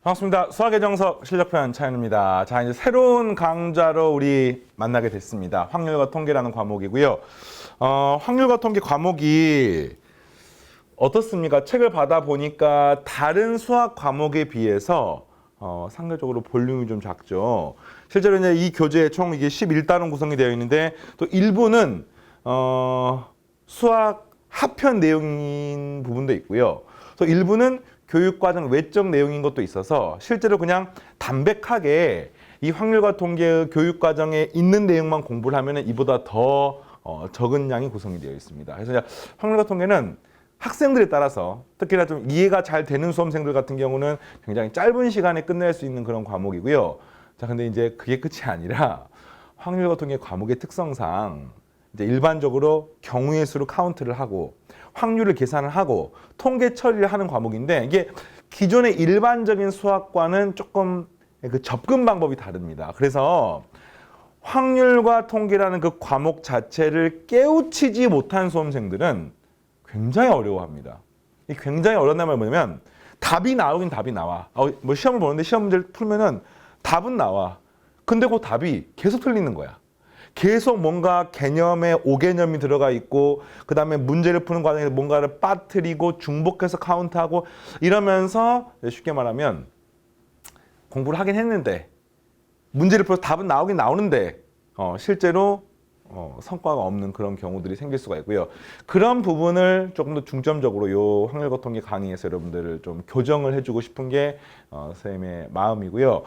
반갑습니다. 수학의 정석 실력편 차연입니다. 자, 이제 새로운 강좌로 우리 만나게 됐습니다. 확률과 통계라는 과목이고요. 확률과 통계 과목이 어떻습니까? 책을 받아보니까 다른 수학 과목에 비해서 상대적으로 볼륨이 좀 작죠. 실제로 이제 이 교재 총 이게 11단원 구성이 되어 있는데 또 일부는 수학 하편 내용인 부분도 있고요. 또 일부는 교육과정 외적 내용인 것도 있어서 실제로 그냥 담백하게 이 확률과 통계 교육과정에 있는 내용만 공부를 하면 이보다 더 적은 양이 구성이 되어 있습니다. 그래서 확률과 통계는 학생들에 따라서 특히나 좀 이해가 잘 되는 수험생들 같은 경우는 굉장히 짧은 시간에 끝낼 수 있는 그런 과목이고요. 자, 근데 이제 그게 끝이 아니라 확률과 통계 과목의 특성상 이제 일반적으로 경우의 수로 카운트를 하고 확률을 계산을 하고 통계 처리를 하는 과목인데 이게 기존의 일반적인 수학과는 조금 그 접근 방법이 다릅니다. 그래서 확률과 통계라는 그 과목 자체를 깨우치지 못한 수험생들은 굉장히 어려워합니다. 이 굉장히 어렵다는 말은 뭐냐면 답이 나오긴 답이 나와. 뭐 시험을 보는데 시험 문제를 풀면은 답은 나와. 근데 그 답이 계속 틀리는 거야. 계속 뭔가 개념에 오개념이 들어가 있고 그 다음에 문제를 푸는 과정에서 뭔가를 빠뜨리고 중복해서 카운트하고 이러면서 쉽게 말하면 공부를 하긴 했는데 문제를 풀어서 답은 나오긴 나오는데 실제로 성과가 없는 그런 경우들이 생길 수가 있고요. 그런 부분을 조금 더 중점적으로 요 확률과 통계 강의에서 여러분들을 좀 교정을 해주고 싶은 게 선생님의 마음이고요.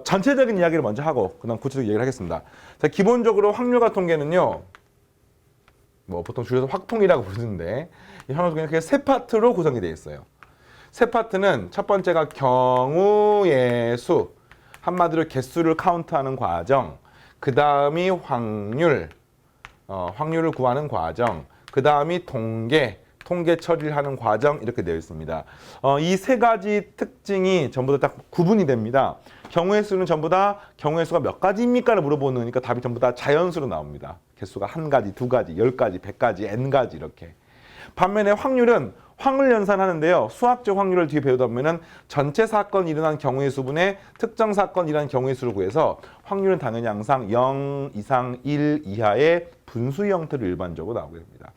전체적인 이야기를 먼저 하고 그다음 구체적인 얘기를 하겠습니다. 자, 기본적으로 확률과 통계는요. 뭐 보통 줄여서 확통이라고 부르는데 이 확률과 통계는 그게 세 파트로 구성이 되어 있어요. 세 파트는 첫 번째가 경우의 수, 한마디로 개수를 카운트하는 과정. 그 다음이 확률을 구하는 과정, 그 다음이 통계 처리를 하는 과정 이렇게 되어 있습니다. 이 세 가지 특징이 전부 다 딱 구분이 됩니다. 경우의 수는 전부 다 경우의 수가 몇 가지입니까를 물어보니까 답이 전부 다 자연수로 나옵니다. 개수가 한 가지, 두 가지, 10가지, 100가지, n가지 이렇게. 반면에 확률은 확률 연산하는데요. 수학적 확률을 뒤에 배우다 보면은 전체 사건이 일어난 경우의 수분의 특정 사건이 일어난 경우의 수를 구해서 확률은 당연히 항상 0 이상 1 이하의 분수 형태로 일반적으로 나오게 됩니다.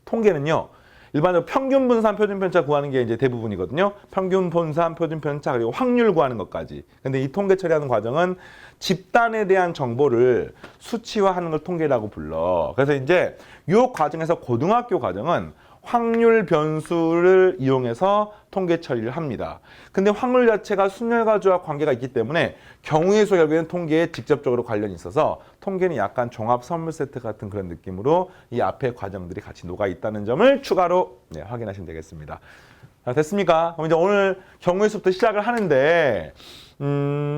통계는요. 일반적으로 평균 분산 표준 편차 구하는 게 이제 대부분이거든요. 평균 분산 표준 편차 그리고 확률 구하는 것까지. 근데 이 통계 처리하는 과정은 집단에 대한 정보를 수치화하는 걸 통계라고 불러. 그래서 이제 이 과정에서 고등학교 과정은 확률 변수를 이용해서 통계 처리를 합니다. 근데 확률 자체가 순열과 조합 관계가 있기 때문에 경우의 수 결국에는 통계에 직접적으로 관련이 있어서 통계는 약간 종합 선물 세트 같은 그런 느낌으로 이 앞에 과정들이 같이 녹아 있다는 점을 추가로 확인하시면 되겠습니다. 자, 됐습니까? 그럼 이제 오늘 경우의 수부터 시작을 하는데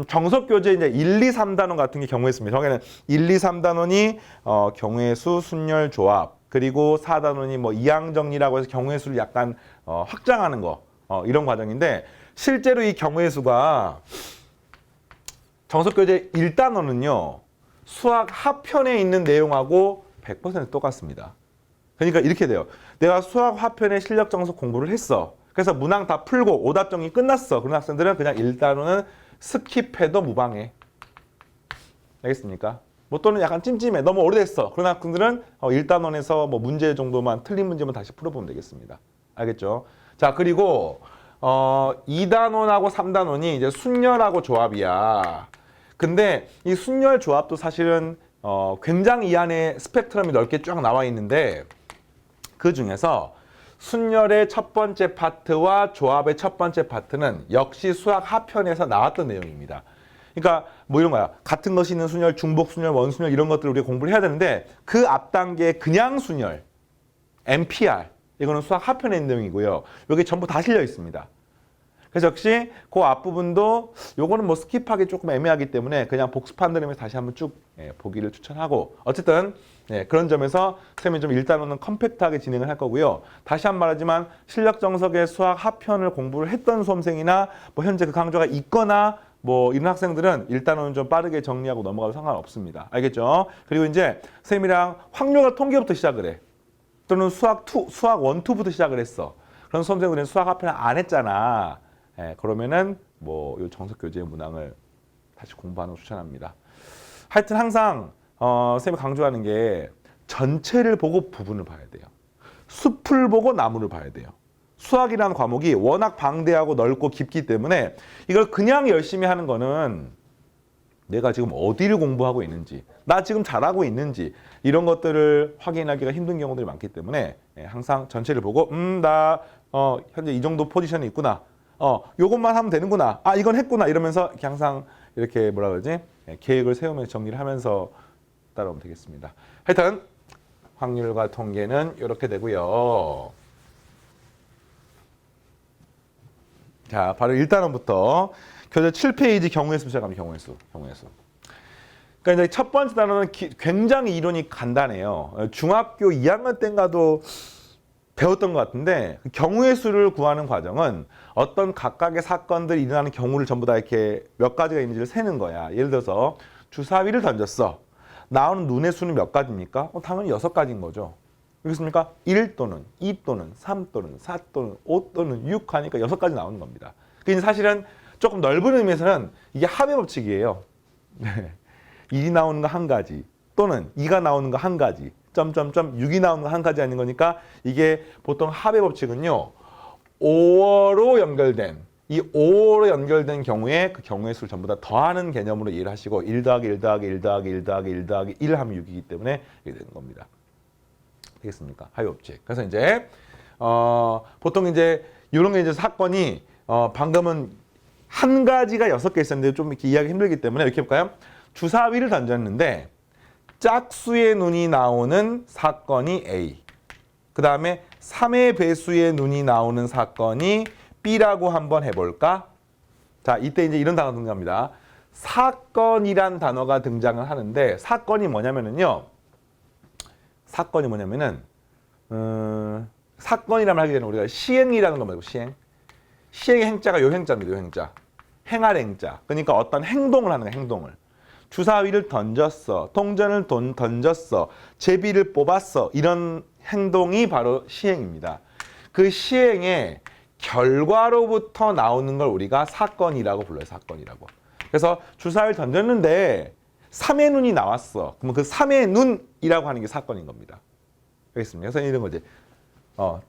정석 교재 이제 1, 2, 3단원 같은 게 경우의 수입니다. 저기는 1, 2, 3단원이 경우의 수, 순열, 조합 그리고 4단원이 뭐 이항 정리라고 해서 경우의 수를 약간 확장하는 거 이런 과정인데 실제로 이 경우의 수가 정석교재 1단원은요 수학 하편에 있는 내용하고 100% 똑같습니다. 그러니까 이렇게 돼요. 내가 수학 하편의 실력 정석 공부를 했어. 그래서 문항 다 풀고 오답 정리 끝났어. 그런 학생들은 그냥 1단원은 스킵해도 무방해. 알겠습니까? 뭐 또는 약간 찜찜해. 너무 오래됐어. 그런 학생들은 1단원에서 뭐 문제 정도만 틀린 문제만 다시 풀어보면 되겠습니다. 알겠죠? 자, 그리고 2단원하고 3단원이 이제 순열하고 조합이야. 근데 이 순열 조합도 사실은 굉장히 이 안에 스펙트럼이 넓게 쫙 나와 있는데 그 중에서 순열의 첫 번째 파트와 조합의 첫 번째 파트는 역시 수학 하편에서 나왔던 내용입니다. 그러니까 뭐 이런 거야. 같은 것이 있는 순열, 중복 순열, 원순열 이런 것들을 우리가 공부를 해야 되는데 그 앞 단계에 그냥 순열, MPR 이거는 수학 하편에 있는 내용이고요. 여기 전부 다 실려 있습니다. 그래서 역시 그 앞부분도 요거는 뭐 스킵하기 조금 애매하기 때문에 그냥 복습한 다음에 다시 한번 쭉 보기를 추천하고 어쨌든 그런 점에서 선생님이 좀 일단은 컴팩트하게 진행을 할 거고요. 다시 한 번 말하지만 실력 정석의 수학 하편을 공부를 했던 수험생이나 뭐 현재 그 강좌가 있거나 뭐 이런 학생들은 일단은 좀 빠르게 정리하고 넘어가도 상관없습니다. 알겠죠? 그리고 이제 선생님이랑 확률과 통계부터 시작을 해. 또는 수학 1, 2부터 시작을 했어. 그런 수험생들은 수학 하편 안 했잖아. 그러면은 뭐 요 정석 교재의 문항을 다시 공부하는 걸 추천합니다. 하여튼 항상 선생님이 강조하는 게 전체를 보고 부분을 봐야 돼요. 숲을 보고 나무를 봐야 돼요. 수학이라는 과목이 워낙 방대하고 넓고 깊기 때문에 이걸 그냥 열심히 하는 거는 내가 지금 어디를 공부하고 있는지, 나 지금 잘하고 있는지 이런 것들을 확인하기가 힘든 경우들이 많기 때문에 항상 전체를 보고 나 현재 이 정도 포지션에 있구나. 요것만 하면 되는구나. 아, 이건 했구나. 이러면서 이렇게 항상 이렇게 뭐라 그러지? 계획을 세우면서 정리를 하면서 따라오면 되겠습니다. 하여튼 확률과 통계는 이렇게 되고요. 자, 바로 1단원부터 교재 7페이지 경우의 수 시작합니다. 경우의 수. 그러니까 이제 첫 번째 단원은 굉장히 이론이 간단해요. 중학교 2학년 때인가도 배웠던 것 같은데 경우의 수를 구하는 과정은 어떤 각각의 사건들이 일어나는 경우를 전부 다 이렇게 몇 가지가 있는지를 세는 거야. 예를 들어서 주사위를 던졌어. 나오는 눈의 수는 몇 가지입니까? 당연히 6가지인 거죠. 그렇습니까? 1 또는 2 또는 3 또는 4 또는 5 또는 6 하니까 6가지 나오는 겁니다. 그러니까 사실은 조금 넓은 의미에서는 이게 합의 법칙이에요. 1이 나오는 거 한 가지 또는 2가 나오는 거 한 가지 점점점 6이 나오는 거 한 가지 아닌 거니까 이게 보통 합의 법칙은요. 5어로 연결된 이 5어로 연결된 경우에 그 경우의 수를 전부 다 더하는 개념으로 이해를 하시고 1 더하기 1 더하기 1 더하기 1 더하기 1 더하기 1 하면 6이기 때문에 이렇게 되는 겁니다. 되겠습니까? 합의 법칙. 그래서 이제 보통 이제 이런 게 이제 사건이 방금은 한 가지가 6개 있었는데 좀 이렇게 이해하기 힘들기 때문에 이렇게 해볼까요? 주사위를 던졌는데 짝수의 눈이 나오는 사건이 A. 그 다음에 3의 배수의 눈이 나오는 사건이 B라고 한번 해볼까? 자, 이때 이제 이런 단어가 등장합니다. 사건이란 단어가 등장을 하는데 사건이 뭐냐면은요. 사건이라면 하게 되면 우리가 시행이라는 거 말고 시행의 행자가 요 행자입니다. 요 행자. 행할 행자. 그러니까 어떤 행동을 하는 거예요. 행동을. 주사위를 던졌어. 통전을 던졌어. 제비를 뽑았어. 이런 행동이 바로 시행입니다. 그 시행의 결과로부터 나오는 걸 우리가 사건이라고 불러요. 사건이라고. 그래서 주사위를 던졌는데 3의 눈이 나왔어. 그러면 그 3의 눈이라고 하는 게 사건인 겁니다. 알겠습니까? 그래서 이런 거지.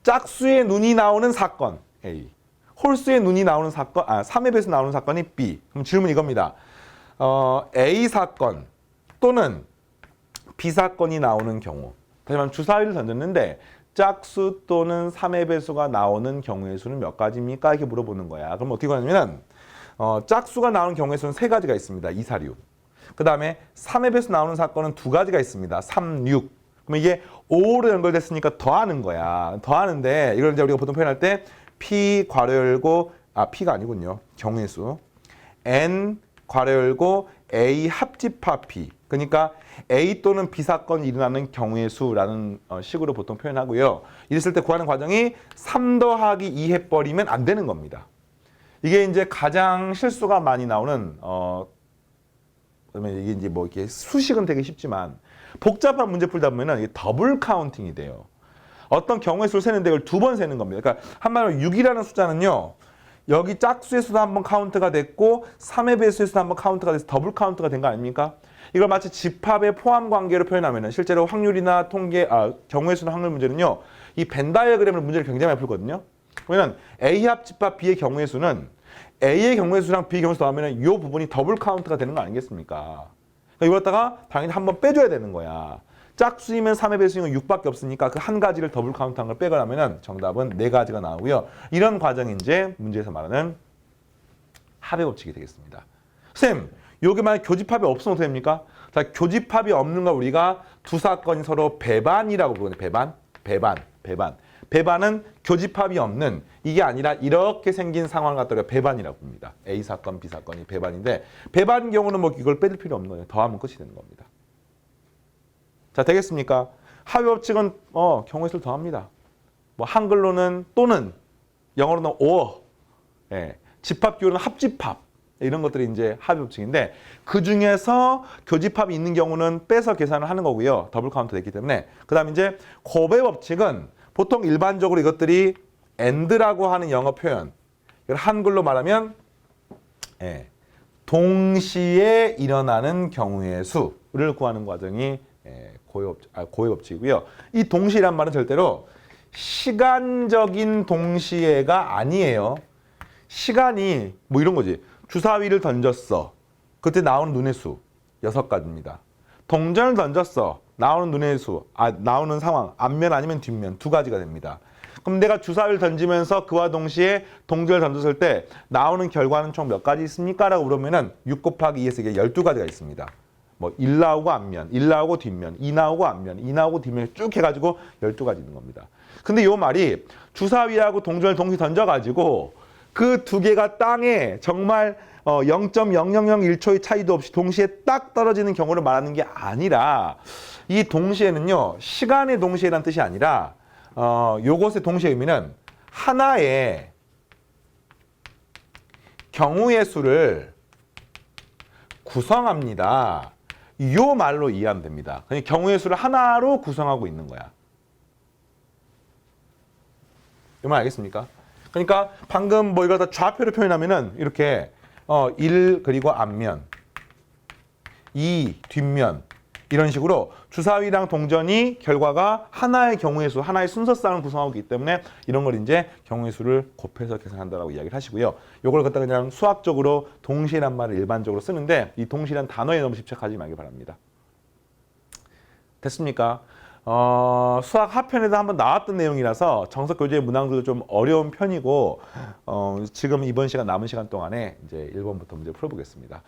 짝수의 눈이 나오는 사건 A. 홀수의 눈이 나오는 사건, 3의 배수 나오는 사건이 B. 그럼 질문 이겁니다. A 사건 또는 B 사건이 나오는 경우. 다시 말하면 주사위를 던졌는데 짝수 또는 3의 배수가 나오는 경우의 수는 몇 가지입니까? 이렇게 물어보는 거야. 그럼 어떻게 하냐면 짝수가 나오는 경우의 수는 3가지가 있습니다. 2, 4, 6. 그 다음에 3의 배수 나오는 사건은 2가지가 있습니다. 3, 6. 그럼 이게 5로 연결됐으니까 더하는 거야. 더하는데 이걸 이제 우리가 보통 표현할 때 P 괄호 열고 P가 아니군요. 경우의 수. N 괄호 열고 A 합집합 P. 그러니까 A 또는 B 사건이 일어나는 경우의 수라는 식으로 보통 표현하고요. 이랬을 때 구하는 과정이 3 더하기 2 해버리면 안 되는 겁니다. 이게 이제 가장 실수가 많이 나오는 그러면 이게 이제 뭐 이렇게 수식은 되게 쉽지만 복잡한 문제 풀다 보면은 이게 더블 카운팅이 돼요. 어떤 경우의 수를 세는데 이걸 2번 세는 겁니다. 그러니까 한마디로 6이라는 숫자는요. 여기 짝수의 수도 한번 카운트가 됐고 3의 배수의 수도 한번 카운트가 돼서 더블 카운트가 된 거 아닙니까? 이걸 마치 집합의 포함 관계로 표현하면은 실제로 확률이나 통계, 경우의 수나 확률 문제는요. 이 벤 다이어그램을 문제를 굉장히 많이 풀거든요. 그러면 A 합집합 B의 경우의 수는 A의 경우의 수랑 B의 경우의 수 더하면 이 부분이 더블 카운트가 되는 거 아니겠습니까? 그러니까 이걸 갖다가 당연히 한번 빼줘야 되는 거야. 짝수이면 3의 배수이면 6밖에 없으니까 그 한 가지를 더블 카운트한 걸 빼가라면 정답은 4가지가 나오고요. 이런 과정이 이제 문제에서 말하는 합의 법칙이 되겠습니다. 쌤, 여기 만약 교집합이 없으면 어떻게 됩니까? 자, 교집합이 없는 걸 우리가 두 사건이 서로 배반이라고 부르거든요. 배반은 교집합이 없는, 이게 아니라 이렇게 생긴 상황을 갖다가 배반이라고 봅니다. A 사건, B 사건이 배반인데 배반인 경우는 뭐 이걸 빼줄 필요 없는 거예요. 더하면 끝이 되는 겁니다. 자, 되겠습니까? 합의 법칙은 경우의 수를 더합니다. 뭐 한글로는 또는, 영어로는 or, 집합 기호는 합집합, 이런 것들이 이제 합의 법칙인데 그 중에서 교집합이 있는 경우는 빼서 계산을 하는 거고요. 더블 카운트 됐기 때문에. 그다음 이제 곱의 법칙은 보통 일반적으로 이것들이 and라고 하는 영어 표현, 한글로 말하면 예, 동시에 일어나는 경우의 수를 구하는 과정이 고의 법칙이고요. 이 동시란 말은 절대로 시간적인 동시에가 아니에요. 시간이 뭐 이런 거지. 주사위를 던졌어. 그때 나오는 눈의 수 6가지입니다. 동전을 던졌어. 나오는 눈의 수, 나오는 상황, 앞면 아니면 뒷면 2가지가 됩니다. 그럼 내가 주사위를 던지면서 그와 동시에 동전을 던졌을 때 나오는 결과는 총 몇 가지 있습니까? 라고 물으면은 6 곱하기 2에서 이게 12가지가 있습니다. 뭐 1 나오고 앞면, 1 나오고 뒷면, 2 나오고 앞면, 2 나오고 뒷면 쭉 해가지고 12가지 있는 겁니다. 근데 요 말이 주사위하고 동전을 동시에 던져가지고 그 2개가 땅에 정말 0.0001초의 차이도 없이 동시에 딱 떨어지는 경우를 말하는 게 아니라 이 동시에는요, 시간의 동시에라는 뜻이 아니라 요것의 동시의 의미는 하나의 경우의 수를 구성합니다. 요 말로 이해하면 됩니다. 그러니까 경우의 수를 하나로 구성하고 있는 거야. 이 말 알겠습니까? 그러니까 방금 뭐 이거 다 좌표로 표현하면은 이렇게 1 그리고 앞면, 2 뒷면 이런 식으로 주사위랑 동전이 결과가 하나의 경우의 수, 하나의 순서쌍을 구성하고 있기 때문에 이런 걸 이제 경우의 수를 곱해서 계산한다라고 이야기를 하시고요. 요걸 갖다 그냥 수학적으로 동시란 말을 일반적으로 쓰는데 이 동시란 단어에 너무 집착하지 말기 바랍니다. 됐습니까? 수학 하편에도 한번 나왔던 내용이라서 정석 교재 문항들도 좀 어려운 편이고 지금 이번 시간 남은 시간 동안에 이제 1번부터 문제 풀어보겠습니다.